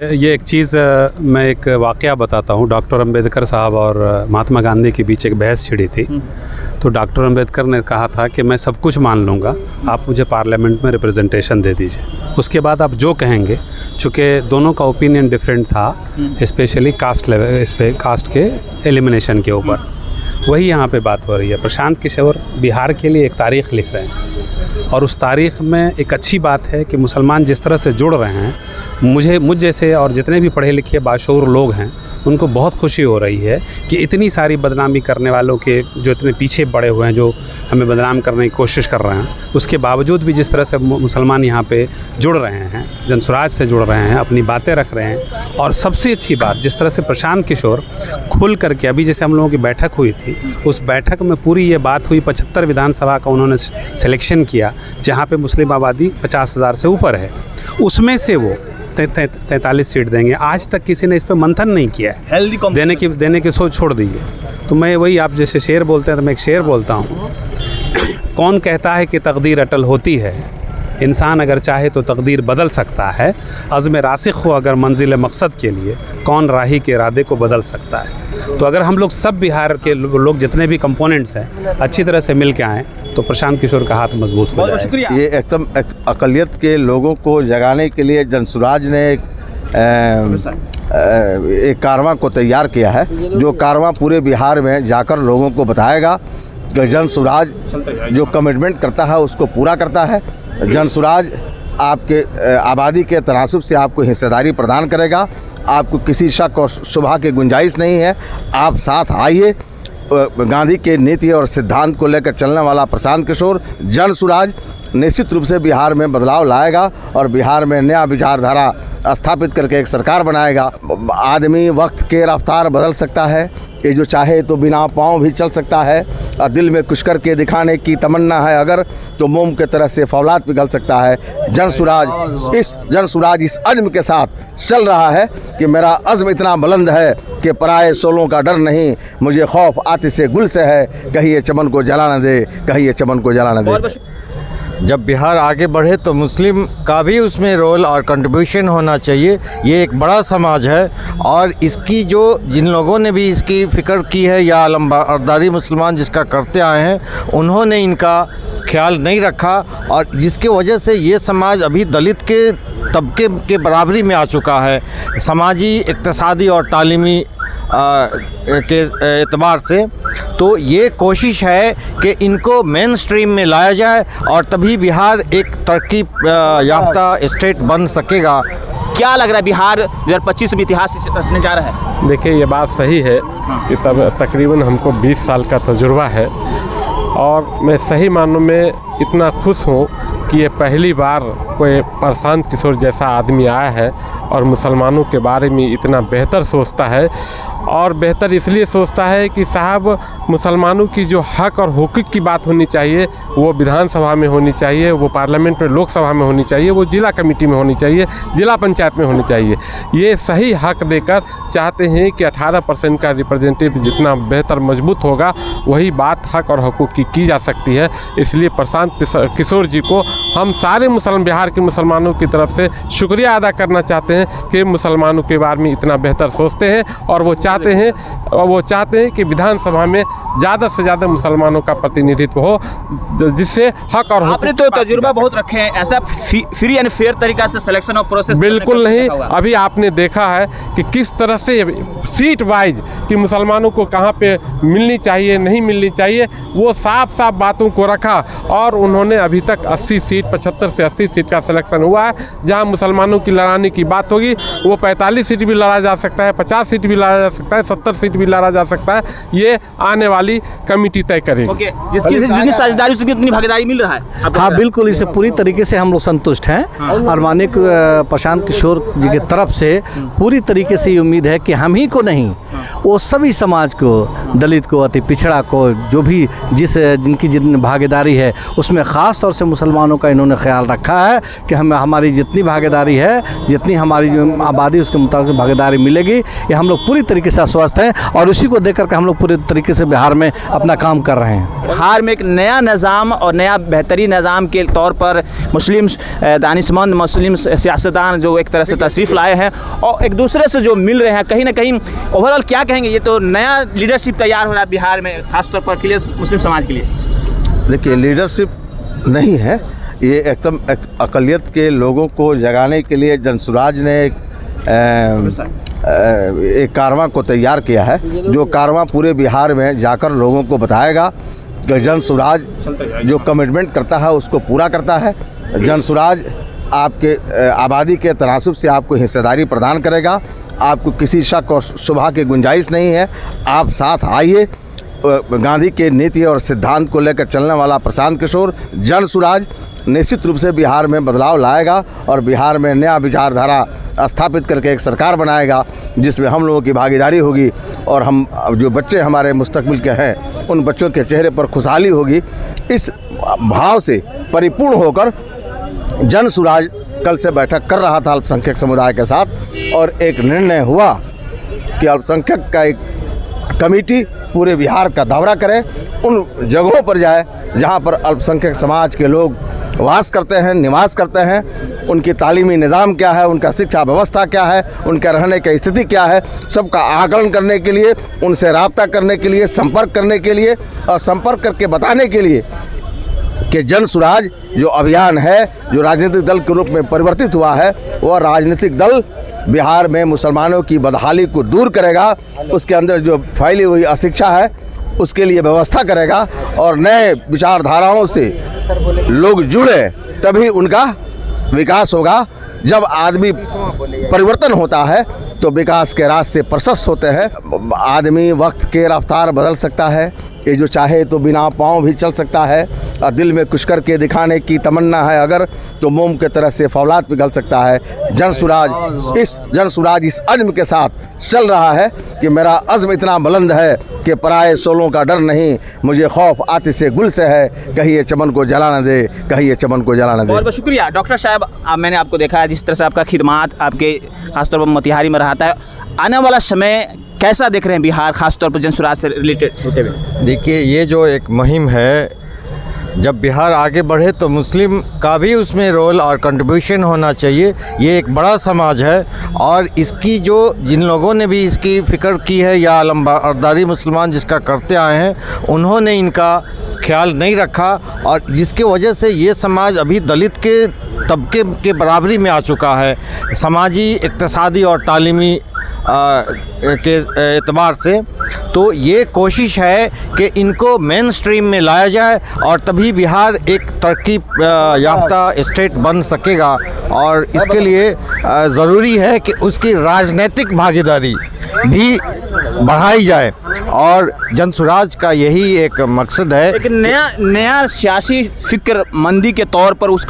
ये एक चीज़ मैं एक वाक़या बताता हूँ। डॉक्टर अंबेडकर साहब और महात्मा गांधी के बीच एक बहस छिड़ी थी। तो डॉक्टर अंबेडकर ने कहा था कि मैं सब कुछ मान लूँगा, आप मुझे पार्लियामेंट में रिप्रेजेंटेशन दे दीजिए। उसके बाद आप जो कहेंगे, चूँकि दोनों का ओपिनियन डिफरेंट था, स्पेशली कास्ट लेवल, इस पे कास्ट के एलिमिनेशन के ऊपर, वही यहाँ पे बात हो रही है। प्रशांत किशोर बिहार के लिए एक तारीख़ लिख रहे हैं और उस तारीख़ में एक अच्छी बात है कि मुसलमान जिस तरह से जुड़ रहे हैं, मुझ जैसे और जितने भी पढ़े लिखे बाशऊर लोग हैं उनको बहुत खुशी हो रही है कि इतनी सारी बदनामी करने वालों के जो इतने पीछे पड़े हुए हैं, जो हमें बदनाम करने की कोशिश कर रहे हैं, उसके बावजूद भी जिस तरह से मुसलमान यहाँ पे जुड़ रहे हैं, जनसुराज से जुड़ रहे हैं, अपनी बातें रख रहे हैं। और सबसे अच्छी बात, जिस तरह से प्रशांत किशोर खुल करके, अभी जैसे हम लोगों की बैठक हुई थी, उस बैठक में पूरी ये बात हुई, 75 विधानसभा का उन्होंने सिलेक्शन किया जहाँ पे मुस्लिम आबादी 50,000 से ऊपर है, उसमें से वो 43 सीट देंगे। आज तक किसी ने इस पर मंथन नहीं किया है। देने की सोच छोड़ दीजिए। तो मैं वही, आप जैसे शेर बोलते हैं तो मैं एक शेर बोलता हूँ। कौन कहता है कि तकदीर अटल होती है, इंसान अगर चाहे तो तकदीर बदल सकता है। अज़्म रासिख़ हो अगर मंजिल मकसद के लिए, कौन राही के इरादे को बदल सकता है। तो अगर हम लोग सब बिहार के लोग जितने भी कंपोनेंट्स हैं अच्छी तरह से मिल के आएँ तो प्रशांत किशोर का हाथ मजबूत हो जाए। ये एकदम अक़लियत के लोगों को जगाने के लिए जनसुराज ने एक कारवां को तैयार किया है, जो कारवां पूरे बिहार में जाकर लोगों को बताएगा कि जनसुराज जो कमिटमेंट करता है उसको पूरा करता है। जनसुराज आपके आबादी के तनासुब से आपको हिस्सेदारी प्रदान करेगा। आपको किसी शक और शुबहा की गुंजाइश नहीं है। आप साथ आइए। गांधी के नीति और सिद्धांत को लेकर चलने वाला प्रशांत किशोर जनसुराज निश्चित रूप से बिहार में बदलाव लाएगा और बिहार में नया विचारधारा स्थापित करके एक सरकार बनाएगा। आदमी वक्त के रफ्तार बदल सकता है, ये जो चाहे तो बिना पाँव भी चल सकता है, और दिल में कुछ करके दिखाने की तमन्ना है अगर, तो मोम के तरह से फौलाद पिघल सकता है। जनसुराज इस अज़्म के साथ चल रहा है कि मेरा अज़्म इतना बुलंद है कि पराए सोलों का डर नहीं, मुझे खौफ आतिशे गुल से है, कहीं ये चमन को जला न दे, कहीं ये चमन को जला न दे। जब बिहार आगे बढ़े तो मुस्लिम का भी उसमें रोल और कंट्रीब्यूशन होना चाहिए। ये एक बड़ा समाज है और इसकी जो जिन लोगों ने भी इसकी फ़िक्र की है या अलमबरदारी मुसलमान जिसका करते आए हैं, उन्होंने इनका ख्याल नहीं रखा और जिसकी वजह से ये समाज अभी दलित के तबके के बराबरी में आ चुका है, समाजी, इक़्तिसादी और तालीमी के एतबार से। तो ये कोशिश है कि इनको मेन स्ट्रीम में लाया जाए और तभी बिहार एक तरक्की याफ्ता स्टेट बन सकेगा। क्या लग रहा है बिहार 2025 में इतिहास रचने जा रहा है? देखिए, ये बात सही है कि तकरीबन हमको 20 साल का तजुर्बा है और मैं सही मानों में इतना खुश हूँ कि ये पहली बार कोई प्रशांत किशोर जैसा आदमी आया है और मुसलमानों के बारे में इतना बेहतर सोचता है। और बेहतर इसलिए सोचता है कि साहब, मुसलमानों की जो हक और हुकूक की बात होनी चाहिए वो विधानसभा में होनी चाहिए, वो पार्लियामेंट में, लोकसभा में होनी चाहिए, वो जिला कमेटी में होनी चाहिए, जिला पंचायत में होनी चाहिए। ये सही हक देकर चाहते हैं कि 18% का रिप्रेजेंटेटिव जितना बेहतर मजबूत होगा वही बात हक और हुकूक की जा सकती है। इसलिए प्रशांत किशोर जी को हम सारे बिहार के मुसलमानों की तरफ से शुक्रिया अदा करना चाहते हैं कि मुसलमानों के बारे में इतना बेहतर सोचते हैं और वो चाहते हैं कि विधानसभा में ज़्यादा से ज़्यादा मुसलमानों का प्रतिनिधित्व हो, जिससे हक और आपने तो तजुर्बा बहुत रखे हैं, ऐसा फ्री एंड फेयर तरीका से सिलेक्शन ऑफ प्रोसेस बिल्कुल नहीं। अभी आपने देखा है कि किस तरह से सीट वाइज कि मुसलमानों को कहाँ पे मिलनी चाहिए, नहीं मिलनी चाहिए, वो साफ साफ बातों को रखा और उन्होंने अभी तक 80 सीट 75 से 80 सीट का सिलेक्शन हुआ है। जहाँ मुसलमानों की लड़ाने की बात होगी वो 45 सीट भी लड़ा जा सकता है, 50 सीट भी लड़ा जा सकता है, 70 सीट भी लड़ा जा सकता है। ये आने वाली कमेटी तय करेगी। जितनी साझेदारी उसकी उतनी भागीदारी मिल रहा है। हाँ, बिल्कुल, इससे पूरी तरीके से हम लोग संतुष्ट हैं और माननीय प्रशांत किशोर जी की तरफ से पूरी तरीके से ये उम्मीद है कि हम ही को नहीं, वो सभी समाज को, दलित को, अति पिछड़ा को, जो भी जिनकी भागीदारी है उसमें ख़ास तौर से मुसलमानों का इन्होंने ख्याल रखा है कि हमें हमारी जितनी भागीदारी है, जितनी हमारी जो आबादी उसके मुताबिक भागीदारी मिलेगी। ये हम लोग पूरी तरीके से आश्वस्त हैं और उसी को देख करके हम लोग पूरी तरीके से बिहार में अपना काम कर रहे हैं। बिहार में एक नया निज़ाम और नया बेहतरीन निज़ाम के तौर पर मुस्लिम दानिशमंद, मुस्लिम सियासतदान जो एक तरह से तशरीफ़ लाए हैं और एक दूसरे से जो मिल रहे हैं, कहीं ना कहीं ओवरऑल क्या कहेंगे, ये तो नया लीडरशिप तैयार हो रहा है बिहार में, खासतौर पर के लिए मुस्लिम समाज के लिए। देखिए, लीडरशिप नहीं है, ये एकदम अक़लियत के लोगों को जगाने के लिए जनसुराज ने एक कारवां को तैयार किया है, जो कारवां पूरे बिहार में जाकर लोगों को बताएगा कि जनसुराज जो कमिटमेंट करता है उसको पूरा करता है। जनसुराज आपके आबादी के तनासुब से आपको हिस्सेदारी प्रदान करेगा, आपको किसी शक और शुबहा की गुंजाइश नहीं है। आप साथ आइए। गांधी के नीति और सिद्धांत को लेकर चलने वाला प्रशांत किशोर जनसुराज निश्चित रूप से बिहार में बदलाव लाएगा और बिहार में नया विचारधारा स्थापित करके एक सरकार बनाएगा जिसमें हम लोगों की भागीदारी होगी और हम जो बच्चे हमारे मुस्तकबिल के हैं उन बच्चों के चेहरे पर खुशहाली होगी। इस भाव से परिपूर्ण होकर जनसुराज कल से बैठक कर रहा था अल्पसंख्यक समुदाय के साथ और एक निर्णय हुआ कि अल्पसंख्यक का एक कमेटी पूरे बिहार का दौरा करे, उन जगहों पर जाए जहां पर अल्पसंख्यक समाज के लोग वास करते हैं, निवास करते हैं, उनकी तालीमी निज़ाम क्या है, उनका शिक्षा व्यवस्था क्या है, उनके रहने की स्थिति क्या है, सबका आकलन करने के लिए, उनसे रब्ता करने के लिए, संपर्क करने के लिए और संपर्क करके बताने के लिए कि जनसुराज जो अभियान है, जो राजनीतिक दल के रूप में परिवर्तित हुआ है, वह राजनीतिक दल बिहार में मुसलमानों की बदहाली को दूर करेगा, उसके अंदर जो फैली हुई अशिक्षा है उसके लिए व्यवस्था करेगा और नए विचारधाराओं से लोग जुड़े तभी उनका विकास होगा। जब आदमी परिवर्तन होता है तो विकास के रास्ते प्रशस्त होते हैं। आदमी वक्त के रफ्तार बदल सकता है, ये जो चाहे तो बिना पाँव भी चल सकता है और दिल में कुछ करके दिखाने की तमन्ना है अगर तो मोम के तरह से फौलाद पिघल सकता है। जनसुराज इस अज़्म के साथ चल रहा है कि मेरा अज़्म इतना बुलंद है कि पराए सोलों का डर नहीं, मुझे खौफ आतिश गुल से है, कहीं ये चमन को जला न दे, कहीं ये चमन को जला न दे। बहुत बहुत शुक्रिया डॉक्टर साहब, मैंने आपको देखा है जिस तरह से आपका खिदमात आपके खासतौर पर मोतिहारी में रहता है, आने वाला समय कैसा देख रहे हैं बिहार खासतौर पर जनसुराज से रिलेटेड होते हुए? देखिए, ये जो एक मुहिम है, जब बिहार आगे बढ़े तो मुस्लिम का भी उसमें रोल और कंट्रीब्यूशन होना चाहिए। ये एक बड़ा समाज है और इसकी जो जिन लोगों ने भी इसकी फ़िक्र की है या अलमबरदारी मुसलमान जिसका करते आए हैं, उन्होंने इनका ख्याल नहीं रखा और जिसकी वजह से ये समाज अभी दलित के तबके के बराबरी में आ चुका है, समाजी, इक़्तिसादी और तालीमी के एतबार से। तो ये कोशिश है कि इनको मेन स्ट्रीम में लाया जाए और तभी बिहार एक तरक्की याफ्ता स्टेट बन सकेगा और इसके लिए ज़रूरी है कि उसकी राजनीतिक भागीदारी भी बढ़ाई जाए और जनसुराज का यही एक मकसद है। एक नया सियासी फिक्र मंदी के तौर पर उस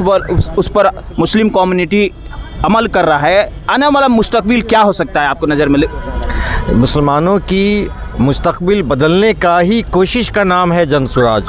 पर मुस्लिम कम्युनिटी अमल कर रहा है। आने वाला मुस्तकबिल क्या हो सकता है आपको नज़र में? मुसलमानों की मुस्तकबिल बदलने का ही कोशिश का नाम है जनसुराज।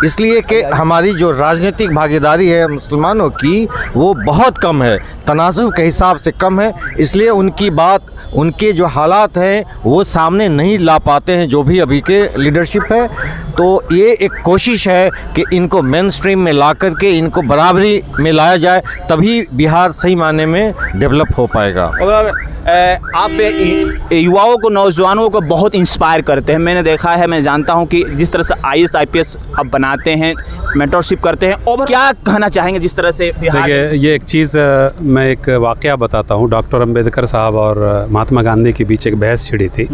इसलिए कि हमारी जो राजनीतिक भागीदारी है मुसलमानों की वो बहुत कम है, तनासुब के हिसाब से कम है, इसलिए उनकी बात, उनके जो हालात हैं वो सामने नहीं ला पाते हैं जो भी अभी के लीडरशिप है। तो ये एक कोशिश है कि इनको मेन स्ट्रीम में ला करके इनको बराबरी में लाया जाए, तभी बिहार सही मायने में डेवलप हो पाएगा। और आप युवाओं को, नौजवानों को बहुत इंस्पायर करते हैं। मैंने देखा है, मैं जानता हूं कि जिस तरह से IAS IPS आप बनाते हैं, मेंटरशिप करते हैं, और क्या कहना चाहेंगे जिस तरह से बिहार? देखिए, ये एक चीज़ मैं एक वाक़या बताता हूँ। डॉक्टर अंबेडकर साहब और महात्मा गांधी के बीच एक बहस छिड़ी थी।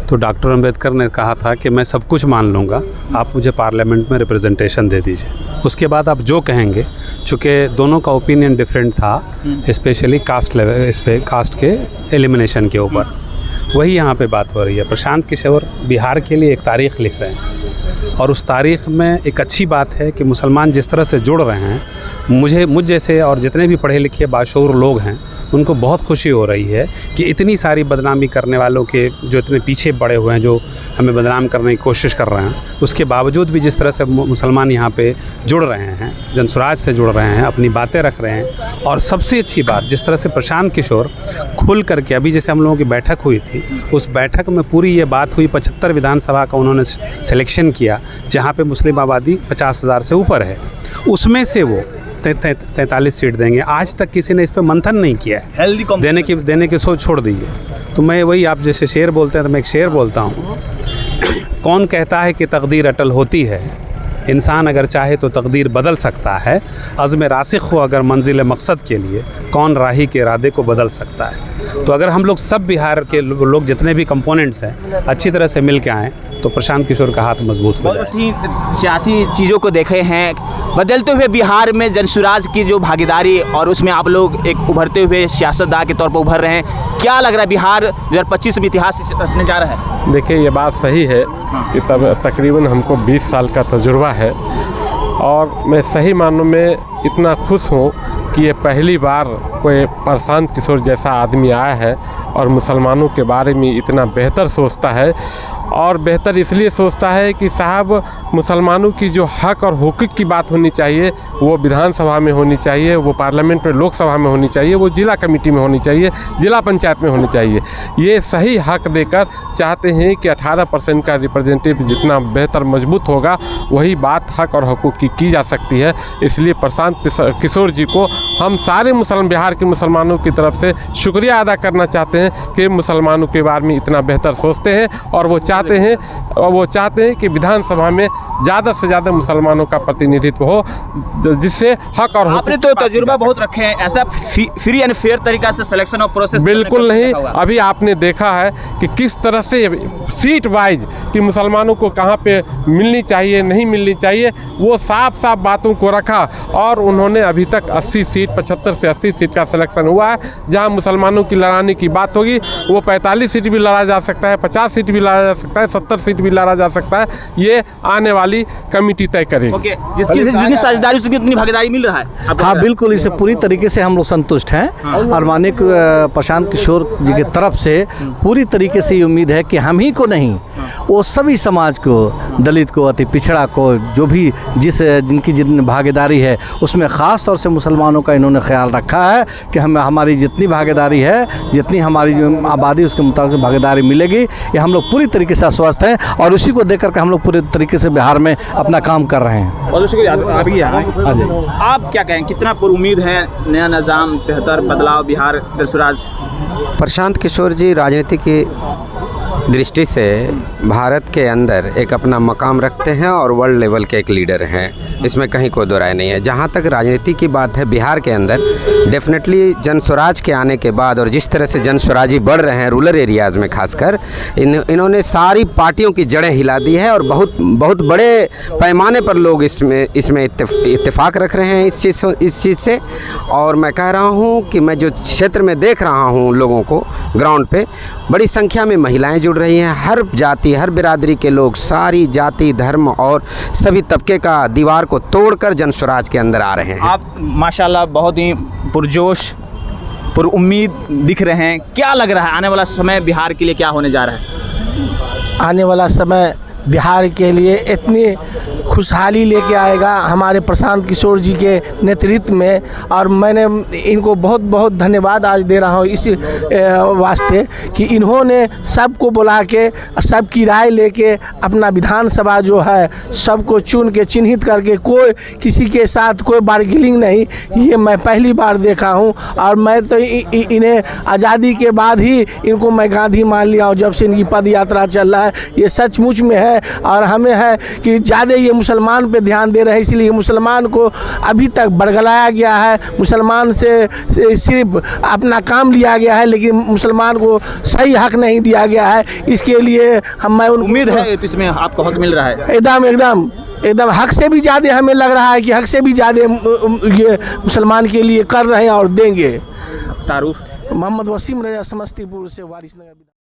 तो डॉक्टर अंबेडकर ने कहा था कि मैं सब कुछ मान लूँगा, आप मुझे पार्लियामेंट में रिप्रेजेंटेशन दे दीजिए, उसके बाद आप जो कहेंगे। चूँकि दोनों का ओपिनियन डिफरेंट था, स्पेशली कास्ट लेवल, इस पर कास्ट के एलिमिनेशन के ऊपर, वही यहाँ पे बात हो रही है। प्रशांत किशोर बिहार के लिए एक तारीख़ लिख रहे हैं और उस तारीख़ में एक अच्छी बात है कि मुसलमान जिस तरह से जुड़ रहे हैं, मुझ जैसे और जितने भी पढ़े लिखे बाशऊर लोग हैं उनको बहुत खुशी हो रही है कि इतनी सारी बदनामी करने वालों के जो इतने पीछे पड़े हुए हैं, जो हमें बदनाम करने की कोशिश कर रहे हैं, उसके बावजूद भी जिस तरह से मुसलमान यहाँ पे जुड़ रहे हैं, जनसुराज से जुड़ रहे हैं, अपनी बातें रख रहे हैं। और सबसे अच्छी बात, जिस तरह से प्रशांत किशोर खुल करके, अभी जैसे हम लोगों की बैठक हुई थी, उस बैठक में पूरी ये बात हुई, 75 विधानसभा का उन्होंने सिलेक्शन किया जहाँ पे मुस्लिम आबादी 50,000 से ऊपर है, उसमें से वो 43 सीट देंगे। आज तक किसी ने इस पर मंथन नहीं किया है, देने की सोच छोड़ दीजिए। तो मैं वही, आप जैसे शेर बोलते हैं तो मैं एक शेर बोलता हूँ, कौन कहता है कि तकदीर अटल होती है, इंसान अगर चाहे तो तकदीर बदल सकता है, अज़्म रासिख़ हो अगर मंजिल मकसद के लिए, कौन राही के इरादे को बदल सकता है। तो अगर हम लोग सब बिहार के लोग जितने भी कंपोनेंट्स हैं अच्छी तरह से मिल के आएँ तो प्रशांत किशोर का हाथ मजबूत हो जाए। सियासी चीज़ों को देखे हैं, बदलते हुए बिहार में जनसुराज की जो भागीदारी और उसमें आप लोग एक उभरते हुए सियासतदान के तौर पर उभर रहे हैं, क्या लग रहा है बिहार 2025 में इतिहास रचने जा रहा है? देखिए, ये बात सही है कि तकरीबन हमको 20 साल का तजुर्बा है और मैं सही मानों में इतना खुश हूँ कि ये पहली बार कोई प्रशांत किशोर जैसा आदमी आया है और मुसलमानों के बारे में इतना बेहतर सोचता है। और बेहतर इसलिए सोचता है कि साहब, मुसलमानों की जो हक और हुकूक की बात होनी चाहिए वो विधानसभा में होनी चाहिए, वो पार्लियामेंट में, लोकसभा में होनी चाहिए, वो जिला कमेटी में होनी चाहिए, जिला पंचायत में होनी चाहिए। ये सही हक देकर चाहते हैं कि 18% का रिप्रेजेंटेटिव जितना बेहतर मजबूत होगा वही बात हक और हुकूक की जा सकती है। इसलिए प्रशांत किशोर जी को हम सारे बिहार के मुसलमानों की तरफ से शुक्रिया अदा करना चाहते हैं कि मुसलमानों के बारे में इतना बेहतर सोचते हैं और वो चाहते हैं कि विधानसभा में ज़्यादा से ज़्यादा मुसलमानों का प्रतिनिधित्व हो, जिससे हक और आपने तो तजुर्बा बहुत रखे हैं, ऐसा फ्री एंड फेयर तरीका से सिलेक्शन ऑफ प्रोसेस बिल्कुल नहीं। अभी आपने देखा है कि किस तरह से सीट वाइज कि मुसलमानों को कहाँ पे मिलनी चाहिए, नहीं मिलनी चाहिए, वो साफ साफ बातों को रखा और उन्होंने अभी तक 80 सीट 75 से 80 सीट का सिलेक्शन हुआ है। जहाँ मुसलमानों की लड़ाने की बात होगी वो 45 सीट भी लड़ा जा सकता है, 50 सीट भी लड़ा जा सकता है, 70 सीट भी लड़ा जा सकता है। ये आने वाली कमेटी तय करेगी। ओके, जितनी साझेदारी उसकी उतनी भागीदारी मिल रहा है। हाँ बिल्कुल, इससे पूरी तरीके से हम लोग संतुष्ट हैं। और माननीय प्रशांत किशोर जी की तरफ से पूरी तरीके से ये उम्मीद है कि हम ही को नहीं, वो सभी समाज को, दलित को, अति पिछड़ा को, जो भी जिनकी जितनी भागीदारी है उसमें ख़ास तौर से मुसलमानों का इन्होंने ख्याल रखा है कि हमारी जितनी भागीदारी है, जितनी हमारी आबादी उसके मुताबिक भागीदारी मिलेगी, ये हम लोग पूरी तरीके से आश्वस्त हैं और उसी को देख करके हम लोग पूरे तरीके से बिहार में अपना काम कर रहे हैं। बहुत शुक्रिया। आप क्या कहें, कितना उम्मीद है नया निज़ाम, बेहतर बदलाव बिहार जनसुराज? प्रशांत किशोर जी राजनीति की दृष्टि से भारत के अंदर एक अपना मकाम रखते हैं और वर्ल्ड लेवल के एक लीडर हैं, इसमें कहीं कोई दो राय नहीं है। जहाँ तक राजनीति की बात है, बिहार के अंदर डेफिनेटली जनसुराज के आने के बाद और जिस तरह से जनसुराजी बढ़ रहे हैं रूरल एरियाज़ में खासकर, इन्होंने सारी पार्टियों की जड़ें हिला दी है और बहुत बड़े पैमाने पर लोग इसमें इत्तेफाक रख रहे हैं इस चीज़ से। और मैं कह रहा हूँ कि मैं जो क्षेत्र में देख रहा हूँ लोगों को ग्राउंड पे, बड़ी संख्या में महिलाएं जुड़ रही हैं, हर जाति हर बिरादरी के लोग, सारी जाति धर्म और सभी तबके का दीवार को तोड़कर जनसुराज के अंदर आ रहे हैं। आप माशाल्लाह बहुत ही पुरजोश पुरुम्मीद दिख रहे हैं। क्या लग रहा है आने वाला समय बिहार के लिए क्या होने जा रहा है? आने वाला समय बिहार के लिए इतनी खुशहाली लेके आएगा हमारे प्रशांत किशोर जी के नेतृत्व में। और मैंने इनको बहुत बहुत धन्यवाद आज दे रहा हूँ इस वास्ते कि इन्होंने सबको बुला के, सबकी राय लेके अपना विधानसभा जो है सबको चुन के चिन्हित करके, कोई किसी के साथ कोई बार्गेनिंग नहीं, ये मैं पहली बार देखा हूँ। और मैं तो इन्हें आज़ादी के बाद ही इनको मैं गांधी मान लिया हूँ, जब से इनकी पद यात्रा चल रहा है। ये सचमुच में है और हमें है कि ज़्यादा ये मुसलमान पे ध्यान दे रहे हैं, इसलिए मुसलमान को अभी तक बरगलाया गया है, मुसलमान से सिर्फ अपना काम लिया गया है, लेकिन मुसलमान को सही हक नहीं दिया गया है। इसके लिए मैं उम्मीद है इसमें आपको हक मिल रहा है। एकदम हक से भी ज़्यादा हमें लग रहा है कि हक से भी ज़्यादा ये मुसलमान के लिए कर रहे हैं और देंगे। तारुफ मोहम्मद वसीम रजा, समस्तीपुर से वारिस नगर।